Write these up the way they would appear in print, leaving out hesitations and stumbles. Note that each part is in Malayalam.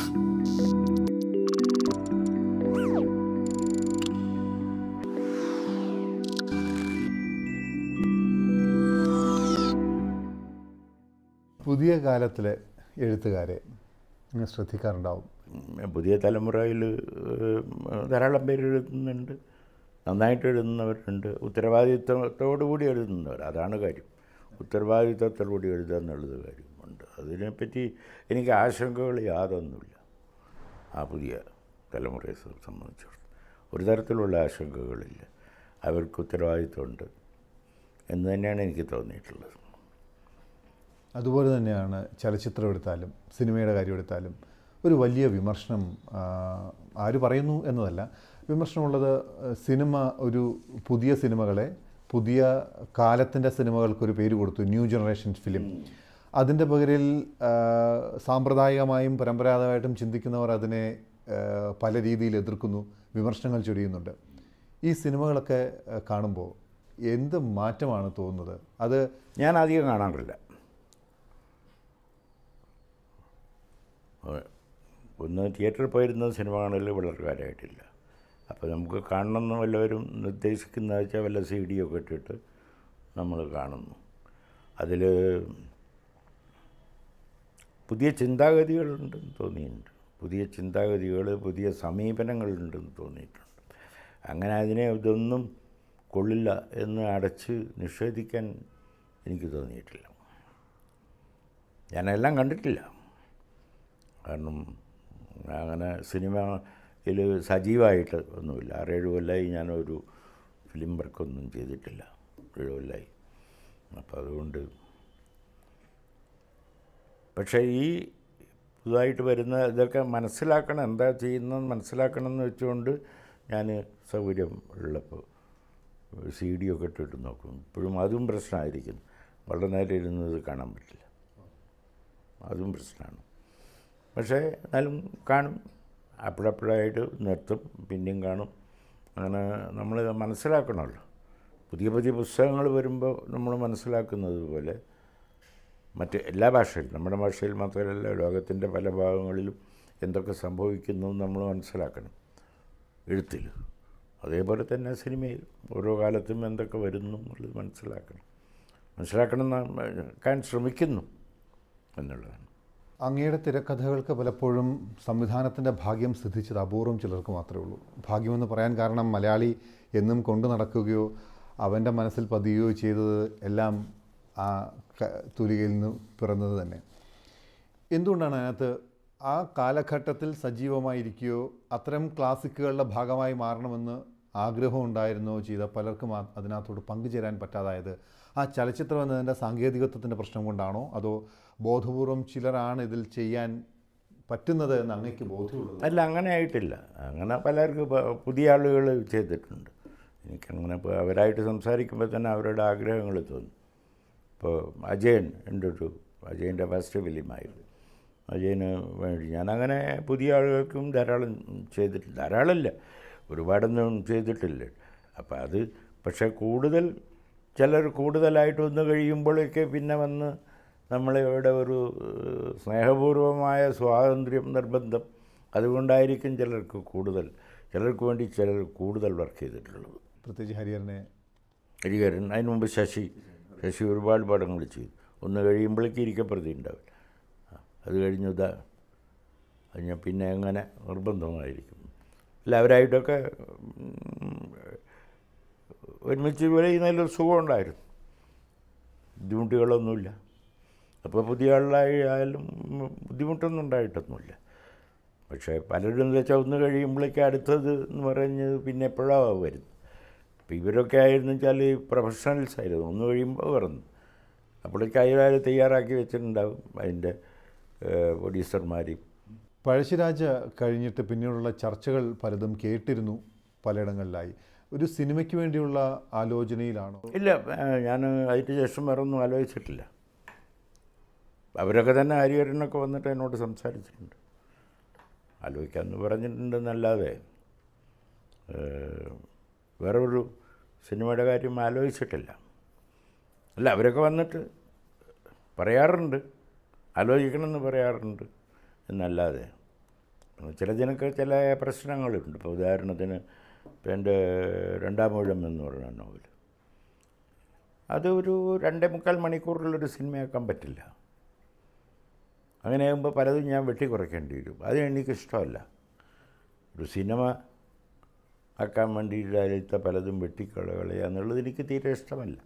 പുതിയ കാലത്തിലെ എഴുത്തുകാരെ നിങ്ങൾ ശ്രദ്ധിക്കാറുണ്ടാവും. പുതിയ തലമുറയിൽ ധാരാളം പേര് എഴുതുന്നുണ്ട്, നന്നായിട്ട് എഴുതുന്നവരുണ്ട്, ഉത്തരവാദിത്വത്തോടുകൂടി എഴുതുന്നവർ. അതാണ് കാര്യം. ഉത്തരവാദിത്വത്തോടുകൂടി എഴുതുക എന്നുള്ളത് കാര്യമുണ്ട്. അതിനെപ്പറ്റി എനിക്ക് ആശങ്കകൾ യാതൊന്നുമില്ല. ആ പുതിയ തലമുറയെ സംബന്ധിച്ചിടത്തോളം ഒരു തരത്തിലുള്ള ആശങ്കകളില്ല. അവർക്ക് ഉത്തരവാദിത്വമുണ്ട് എന്ന് തന്നെയാണ് എനിക്ക് തോന്നിയിട്ടുള്ളത്. അതുപോലെ തന്നെയാണ് ചലച്ചിത്രം എടുത്താലും സിനിമയുടെ കാര്യം എടുത്താലും ഒരു വലിയ വിമർശനം ആര് പറയുന്നു എന്നതല്ല, വിമർശനമുള്ളത് സിനിമ ഒരു പുതിയ സിനിമകളെ പുതിയ കാലത്തിൻ്റെ സിനിമകൾക്കൊരു പേര് കൊടുത്തു, ന്യൂ ജനറേഷൻ ഫിലിം. അതിൻ്റെ പകരിൽ സാമ്പ്രദായികമായും പരമ്പരാഗതമായിട്ടും ചിന്തിക്കുന്നവർ അതിനെ പല രീതിയിൽ എതിർക്കുന്നു, വിമർശനങ്ങൾ ചൊരിയുന്നുണ്ട്. ഈ സിനിമകളൊക്കെ കാണുമ്പോൾ എന്ത് മാറ്റമാണ് തോന്നുന്നത്? അത് ഞാൻ അധികം കാണാറില്ല. ഒന്ന് തിയേറ്ററിൽ പോയിരുന്ന സിനിമ കാണൽ വളരെ കാലമായിട്ടില്ല. അപ്പോൾ നമുക്ക് കാണണമെന്ന് വല്ലവരും നിർദ്ദേശിക്കുന്നത് വെച്ചാൽ വല്ല CD ഒക്കെ ഇട്ടിട്ട് നമ്മൾ കാണുന്നു. അതിൽ പുതിയ ചിന്താഗതികളുണ്ടെന്ന് തോന്നിയിട്ടുണ്ട്, പുതിയ ചിന്താഗതികൾ, പുതിയ സമീപനങ്ങളുണ്ടെന്ന് തോന്നിയിട്ടുണ്ട്. അങ്ങനെ അതിനെ ഇതൊന്നും കൊള്ളില്ല എന്ന് അടച്ച് നിഷേധിക്കാൻ എനിക്ക് തോന്നിയിട്ടില്ല. ഞാനെല്ലാം കണ്ടിട്ടില്ല, കാരണം അങ്ങനെ സിനിമയിൽ സജീവമായിട്ട് ഒന്നുമില്ല. 6-7 കൊല്ലമായി ഞാനൊരു ഫിലിം വർക്കൊന്നും ചെയ്തിട്ടില്ല, 7 കൊല്ലമായി. അപ്പോൾ അതുകൊണ്ട് പക്ഷേ ഈ പുതുതായിട്ട് വരുന്ന ഇതൊക്കെ മനസ്സിലാക്കണം, എന്താ ചെയ്യുന്നതെന്ന് മനസ്സിലാക്കണം എന്ന് വെച്ചുകൊണ്ട് ഞാൻ സൗകര്യം ഉള്ളപ്പോൾ CD ഒക്കെ ഇട്ടിട്ട് നോക്കും. ഇപ്പോഴും അതും പ്രശ്നമായിരിക്കുന്നു, വളരെ നേരം ഇരുന്നത് കാണാൻ പറ്റില്ല, അതും പ്രശ്നമാണ്. പക്ഷേ എന്നാലും കാണും, അപ്പോഴപ്പോഴായിട്ട് നിർത്തും, പിന്നെയും കാണും. അങ്ങനെ നമ്മൾ മനസ്സിലാക്കണമല്ലോ. പുതിയ പുതിയ പുസ്തകങ്ങൾ വരുമ്പോൾ നമ്മൾ മനസ്സിലാക്കുന്നത് പോലെ മറ്റ് എല്ലാ ഭാഷയിലും, നമ്മുടെ ഭാഷയിൽ മാത്രമല്ല ലോകത്തിൻ്റെ പല ഭാഗങ്ങളിലും എന്തൊക്കെ സംഭവിക്കുന്നു നമ്മൾ മനസ്സിലാക്കണം എഴുത്തിൽ. അതേപോലെ തന്നെ സിനിമയിൽ ഓരോ കാലത്തും എന്തൊക്കെ വരുന്നു എന്നുള്ളത് മനസ്സിലാക്കാൻ ശ്രമിക്കുന്നു എന്നുള്ളതാണ്. അങ്ങയുടെ തിരക്കഥകൾക്ക് പലപ്പോഴും സംവിധാനത്തിൻ്റെ ഭാഗ്യം സിദ്ധിച്ചത് അപൂർവം ചിലർക്ക് മാത്രമേ ഉള്ളൂ. ഭാഗ്യമെന്ന് പറയാൻ കാരണം മലയാളി എന്നും കൊണ്ടു നടക്കുകയോ അവൻ്റെ മനസ്സിൽ പതിയുകയോ ചെയ്തത് എല്ലാം ആ തൂലികയിൽ നിന്ന് പിറന്നത് തന്നെ. എന്തുകൊണ്ടാണ് അതിനകത്ത് ആ കാലഘട്ടത്തിൽ സജീവമായിരിക്കുകയോ അത്തരം ക്ലാസിക്കുകളുടെ ഭാഗമായി മാറണമെന്ന് ആഗ്രഹം ഉണ്ടായിരുന്നോ ചെയ്ത പലർക്കും അതിനകത്തോട് പങ്കുചേരാൻ പറ്റാതായത്? ആ ചലച്ചിത്രം എന്നതിൻ്റെ സാങ്കേതികത്വത്തിൻ്റെ പ്രശ്നം കൊണ്ടാണോ, അതോ ബോധപൂർവം ചിലരാണ് ഇതിൽ ചെയ്യാൻ പറ്റുന്നത് എന്ന് അങ്ങേക്ക് ബോധ്യമുള്ളത്? അല്ല, അങ്ങനെ ആയിട്ടില്ല. അങ്ങനെ പലർക്ക് പുതിയ ആളുകൾ ചെയ്തിട്ടുണ്ട്. എനിക്കങ്ങനെ ഇപ്പോൾ അവരായിട്ട് സംസാരിക്കുമ്പോൾ തന്നെ അവരുടെ ആഗ്രഹങ്ങൾ തോന്നും. ഇപ്പോൾ അജയൻ അജയൻ്റെ ഫസ്റ്റ് ഫിലിമായിരുന്നു. അജയന് വേണ്ടി ഞാനങ്ങനെ പുതിയ ആളുകൾക്കും ധാരാളം ചെയ്തിട്ടില്ല, ധാരാളമില്ല, ഒരുപാടൊന്നും ചെയ്തിട്ടില്ല. അപ്പോൾ അത് പക്ഷേ ചിലർ കൂടുതലായിട്ട് വന്നു കഴിയുമ്പോഴേക്ക് പിന്നെ വന്ന് നമ്മളിവിടെ ഒരു സ്നേഹപൂർവമായ സ്വാതന്ത്ര്യം നിർബന്ധം, അതുകൊണ്ടായിരിക്കും ചിലർക്ക് വേണ്ടി കൂടുതൽ വർക്ക് ചെയ്തിട്ടുള്ളത്. പ്രത്യേകിച്ച് ഹരിഹരൻ, അതിന് മുമ്പ് ശശി ഒരുപാട് പടങ്ങൾ ചെയ്തു. ഒന്ന് കഴിയുമ്പോഴേക്ക് ഇരിക്കപ്രതി ഉണ്ടാവില്ല, അത് കഴിഞ്ഞ പിന്നെ അങ്ങനെ നിർബന്ധമായിരിക്കും. എല്ലാവരായിട്ടൊക്കെ ഒരുമിച്ച് ചെയ്യുന്നതിലൊരു സുഖമുണ്ടായിരുന്നു, ബുദ്ധിമുട്ടുകളൊന്നുമില്ല. അപ്പോൾ പുതിയ ആളായാലും ബുദ്ധിമുട്ടൊന്നും ഉണ്ടായിട്ടൊന്നുമില്ല. പക്ഷേ പലരും എന്താ വെച്ചാൽ ഒന്ന് കഴിയുമ്പോഴേക്കും അടുത്തത് എന്ന് പറഞ്ഞ് പിന്നെ എപ്പോഴാണ് വരുന്നത്. അപ്പോൾ ഇവരൊക്കെ ആയിരുന്നു വെച്ചാൽ പ്രൊഫഷണൽസ് ആയിരുന്നു, ഒന്ന് കഴിയുമ്പോൾ പറഞ്ഞു അപ്പോഴേക്ക് അയാൾ തയ്യാറാക്കി വെച്ചിട്ടുണ്ടാവും അതിൻ്റെ പ്രൊഡ്യൂസർമാരെയും. പഴശ്ശിരാജ കഴിഞ്ഞിട്ട് പിന്നീടുള്ള ചർച്ചകൾ പലതും കേട്ടിരുന്നു പലയിടങ്ങളിലായി. ഒരു സിനിമയ്ക്ക് വേണ്ടിയുള്ള ആലോചനയിലാണോ? ഇല്ല, ഞാൻ അതിന് ശേഷം വേറെ ഒന്നും ആലോചിച്ചിട്ടില്ല. അവരൊക്കെ തന്നെ ഹരിഹരനൊക്കെ വന്നിട്ട് എന്നോട് സംസാരിച്ചിട്ടുണ്ട്, ആലോചിക്കാമെന്ന് പറഞ്ഞിട്ടുണ്ടെന്നല്ലാതെ വേറെ ഒരു സിനിമയുടെ കാര്യം ആലോചിച്ചിട്ടില്ല. അല്ല, അവരൊക്കെ വന്നിട്ട് പറയാറുണ്ട്, ആലോചിക്കണമെന്ന് പറയാറുണ്ട് എന്നല്ലാതെ ചിലതിനൊക്കെ ചില പ്രശ്നങ്ങളുണ്ട്. ഇപ്പോൾ ഉദാഹരണത്തിന് ഇപ്പം എൻ്റെ രണ്ടാം ഊഴം എന്ന് പറയുന്ന നോവൽ, അത് ഒരു 2.25 മണിക്കൂറിലൊരു സിനിമയാക്കാൻ പറ്റില്ല. അങ്ങനെയാകുമ്പോൾ പലതും ഞാൻ വെട്ടിക്കുറയ്ക്കേണ്ടി വരും. അത് എനിക്കിഷ്ടമല്ല. ഒരു സിനിമ ആക്കാൻ വേണ്ടിയിട്ട് അതിലത്തെ പലതും വെട്ടിക്കളയുക എന്നുള്ളത് എനിക്ക് തീരെ ഇഷ്ടമല്ല.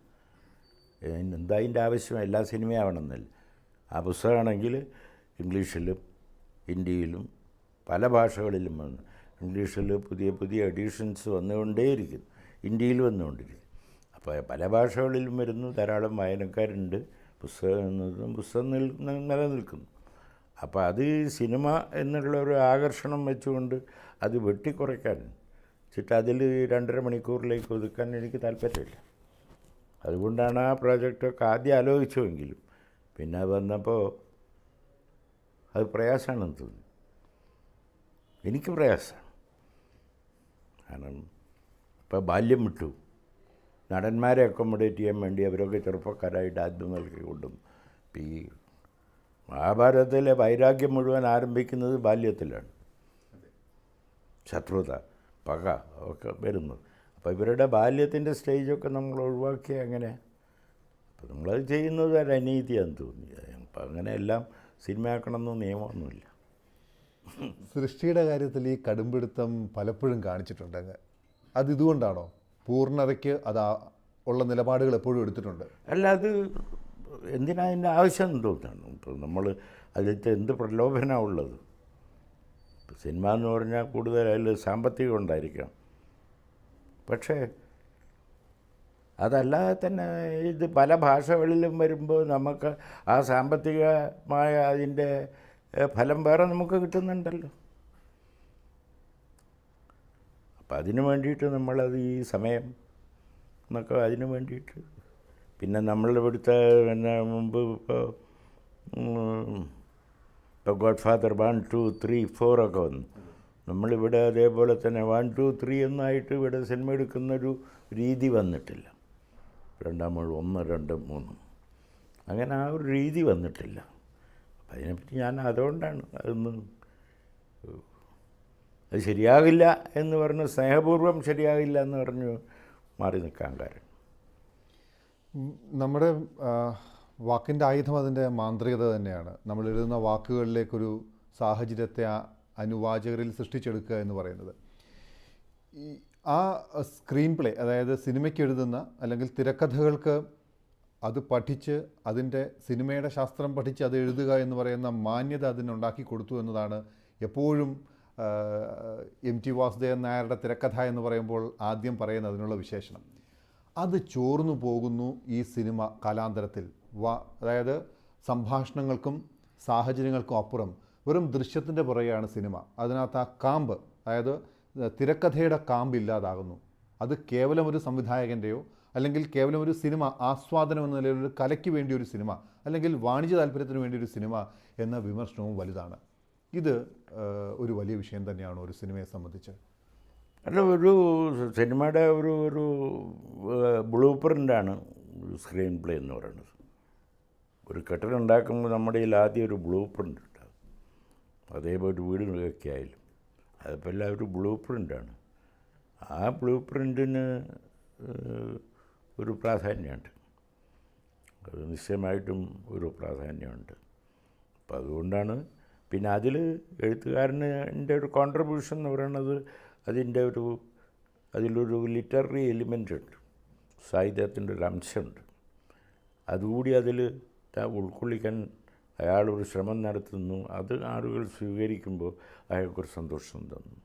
എന്താ അതിൻ്റെ ആവശ്യം? എല്ലാ സിനിമയാവണമെന്നില്ല. ആ പുസ്തകമാണെങ്കിൽ ഇംഗ്ലീഷിലും ഹിന്ദിയിലും പല ഭാഷകളിലും വന്നു. ഇംഗ്ലീഷിൽ പുതിയ പുതിയ എഡിഷൻസ് വന്നുകൊണ്ടേയിരിക്കുന്നു, ഹിന്ദിയിൽ വന്നുകൊണ്ടിരിക്കുന്നു. അപ്പോൾ പല ഭാഷകളിലും വരുന്നു, ധാരാളം വായനക്കാരുണ്ട്, പുസ്തകം നിലനിൽക്കുന്നു. അപ്പോൾ അത് സിനിമ എന്നുള്ള ഒരു ആകർഷണം വെച്ചുകൊണ്ട് അത് വെട്ടിക്കുറയ്ക്കാൻ വെച്ചിട്ട് അതിൽ 2.5 മണിക്കൂറിലേക്ക് ഒതുക്കാൻ എനിക്ക് താല്പര്യമില്ല. അതുകൊണ്ടാണ് ആ പ്രോജക്റ്റൊക്കെ ആദ്യം ആലോചിച്ചുവെങ്കിലും പിന്നെ വന്നപ്പോൾ അത് പ്രയാസമാണെന്ന് തോന്നി. എനിക്ക് പ്രയാസമാണ്. കാരണം ഇപ്പോൾ ബാല്യം വിട്ടു, നടന്മാരെ അക്കോമഡേറ്റ് ചെയ്യാൻ വേണ്ടി അവരൊക്കെ ചെറുപ്പക്കാരായിട്ട് ആദ്യം നൽകി കൊണ്ടുവന്നു. ഈ മഹാഭാരതത്തിലെ വൈരാഗ്യം മുഴുവൻ ആരംഭിക്കുന്നത് ബാല്യത്തിലാണ്. ശത്രുത, പക ഒക്കെ വരുന്നത്. അപ്പോൾ ഇവരുടെ ബാല്യത്തിൻ്റെ സ്റ്റേജൊക്കെ നമ്മൾ ഒഴിവാക്കി. അങ്ങനെ അപ്പോൾ നമ്മളത് ചെയ്യുന്നത് ഒരു അനീതിയാണെന്ന് തോന്നി. അപ്പം അങ്ങനെയെല്ലാം സിനിമയാക്കണമെന്ന് നിയമമൊന്നുമില്ല. സൃഷ്ടിയുടെ കാര്യത്തിൽ ഈ കടുംപിടുത്തം പലപ്പോഴും കാണിച്ചിട്ടുണ്ടെങ്കിൽ അത് ഇതുകൊണ്ടാണോ? പൂർണ്ണതയ്ക്ക് ഉള്ള നിലപാടുകൾ എപ്പോഴും എടുത്തിട്ടുണ്ട്. അല്ല, അത് എന്തിനാ അതിൻ്റെ ആവശ്യം എന്ന് തോന്നുന്നു. ഇപ്പോൾ നമ്മൾ അതിലത്തെ എന്ത് പ്രലോഭനമാണ് ഉള്ളത്? ഇപ്പോൾ സിനിമ എന്ന് പറഞ്ഞാൽ കൂടുതൽ അതിൽ സാമ്പത്തികം ഉണ്ടായിരിക്കാം. പക്ഷേ അതല്ലാതെ തന്നെ ഇത് പല ഭാഷകളിലും വരുമ്പോൾ നമുക്ക് ആ സാമ്പത്തികമായ അതിൻ്റെ ഫലം വേറെ നമുക്ക് കിട്ടുന്നുണ്ടല്ലോ. അപ്പം അതിന് വേണ്ടിയിട്ട് നമ്മളത് ഈ സമയം എന്നൊക്കെ അതിന് വേണ്ടിയിട്ട് പിന്നെ നമ്മളുടെ ഇവിടുത്തെ മുമ്പ് ഇപ്പോൾ ഗോഡ് ഫാദർ 1, 2, 3, 4 ഒക്കെ വന്നു. നമ്മളിവിടെ അതേപോലെ തന്നെ 1, 2, 3 എന്നായിട്ട് ഇവിടെ സിനിമ എടുക്കുന്നൊരു രീതി വന്നിട്ടില്ല. 1, 2, 3 അങ്ങനെ ആ ഒരു രീതി വന്നിട്ടില്ല. അപ്പം അതിനെപ്പറ്റി ഞാൻ അതുകൊണ്ടാണ് അത് ശരിയാകില്ല എന്ന് പറഞ്ഞ് സ്നേഹപൂർവ്വം ശരിയാകില്ല എന്ന് പറഞ്ഞു മാറി നിൽക്കാൻ കാരണം നമ്മുടെ വാക്കിൻ്റെ ആയുധം അതിൻ്റെ മാന്ത്രികത തന്നെയാണ്. നമ്മൾ എഴുതുന്ന വാക്കുകളിലേക്കൊരു സാഹചര്യത്തെ അനുവാചകരിൽ സൃഷ്ടിച്ചെടുക്കുക എന്ന് പറയുന്നത്. ആ സ്ക്രീൻ പ്ലേ, അതായത് സിനിമയ്ക്ക് എഴുതുന്ന അല്ലെങ്കിൽ തിരക്കഥകൾക്ക് അത് പഠിച്ച് അതിൻ്റെ സിനിമയുടെ ശാസ്ത്രം പഠിച്ച് അത് എഴുതുക എന്ന് പറയുന്ന മാന്യത അതിനുണ്ടാക്കി കൊടുത്തു എന്നതാണ് എപ്പോഴും MT വാസുദേവൻ നായരുടെ തിരക്കഥ എന്ന് പറയുമ്പോൾ ആദ്യം പറയുന്ന അതിനുള്ള വിശേഷണം. അത് ചോർന്നു പോകുന്നു ഈ സിനിമ കാലാന്തരത്തിൽ. അതായത് സംഭാഷണങ്ങൾക്കും സാഹചര്യങ്ങൾക്കും അപ്പുറം വെറും ദൃശ്യത്തിൻ്റെ പുറകെയാണ് സിനിമ. അതിനകത്ത് ആ കാമ്പ്, അതായത് തിരക്കഥയുടെ കാമ്പ് ഇല്ലാതാകുന്നു. അത് കേവലം ഒരു സംവിധായകൻ്റെയോ അല്ലെങ്കിൽ കേവലം ഒരു സിനിമ ആസ്വാദനം എന്ന നിലയിൽ ഒരു കലയ്ക്ക് വേണ്ടി ഒരു സിനിമ അല്ലെങ്കിൽ വാണിജ്യ താല്പര്യത്തിന് വേണ്ടി ഒരു സിനിമ എന്ന വിമർശനവും വലുതാണ്. ഇത് ഒരു വലിയ വിഷയം തന്നെയാണ് ഒരു സിനിമയെ സംബന്ധിച്ച്. അല്ല, ഒരു സിനിമയുടെ ഒരു ബ്ലൂ പ്രിൻ്റാണ് സ്ക്രീൻ പ്ലേ എന്ന് പറയുന്നത്. ഒരു കെട്ടിടം ഉണ്ടാക്കുമ്പോൾ നമ്മുടെ കയ്യിൽ ആദ്യം ഒരു ബ്ലൂ പ്രിൻ്റ് ഉണ്ടാകും. അതേപോലെ ഒരു വീട് ഒക്കെ ആയാലും അതിപ്പോൾ എല്ലാം ഒരു ബ്ലൂ പ്രിൻ്റാണ്. ആ ബ്ലൂ പ്രിൻറ്റിന് ഒരു പ്രാധാന്യമുണ്ട്. അത് നിശ്ചയമായിട്ടും ഒരു പ്രാധാന്യമുണ്ട്. അപ്പം അതുകൊണ്ടാണ് പിന്നെ അതിൽ എഴുത്തുകാരൻ്റെ ഒരു കോൺട്രിബ്യൂഷൻ എന്ന് പറയുന്നത് അതിലൊരു ലിറ്റററി എലിമെൻ്റ് ഉണ്ട്, സാഹിത്യത്തിൻ്റെ ഒരു അംശമുണ്ട്. അതുകൂടി അതിൽ ഉൾക്കൊള്ളിക്കാൻ അയാളൊരു ശ്രമം നടത്തുന്നു. അത് ആളുകൾ സ്വീകരിക്കുമ്പോൾ അയാൾക്കൊരു സന്തോഷം തന്നു.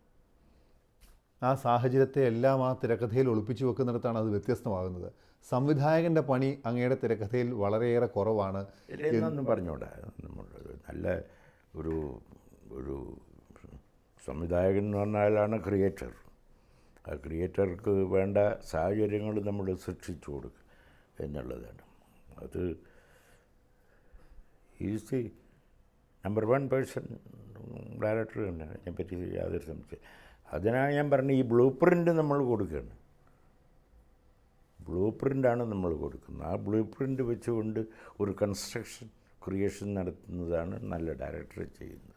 ആ സാഹചര്യത്തെ എല്ലാം ആ തിരക്കഥയിൽ ഒളിപ്പിച്ചു വെക്കുന്നിടത്താണ് അത് വ്യത്യസ്തമാകുന്നത്. സംവിധായകൻ്റെ പണി അങ്ങയുടെ തിരക്കഥയിൽ വളരെയേറെ കുറവാണ് എന്നൊന്നും പറഞ്ഞുകൂടാ. നമ്മൾ നല്ല ഒരു സംവിധായകൻ എന്ന് പറഞ്ഞാലാണ് ക്രിയേറ്റർ. ആ ക്രിയേറ്റർക്ക് വേണ്ട സാഹചര്യങ്ങൾ നമ്മൾ സൃഷ്ടിച്ചു കൊടുക്കുക എന്നുള്ളതാണ്. അത് is the number 1 person director തന്നെ. അതിനെപ്പറ്റി യാതൊരു സംശയം. അതിനാണ് ഞാൻ പറഞ്ഞത്, ഈ ബ്ലൂ പ്രിൻ്റ് നമ്മൾ കൊടുക്കുകയാണ്. ബ്ലൂ പ്രിൻ്റാണ് നമ്മൾ കൊടുക്കുന്നത്. ആ ബ്ലൂ പ്രിൻ്റ് വെച്ചുകൊണ്ട് ഒരു ക്രിയേഷൻ നടത്തുന്നതാണ് നല്ല ഡയറക്ടർ ചെയ്യുന്നത്.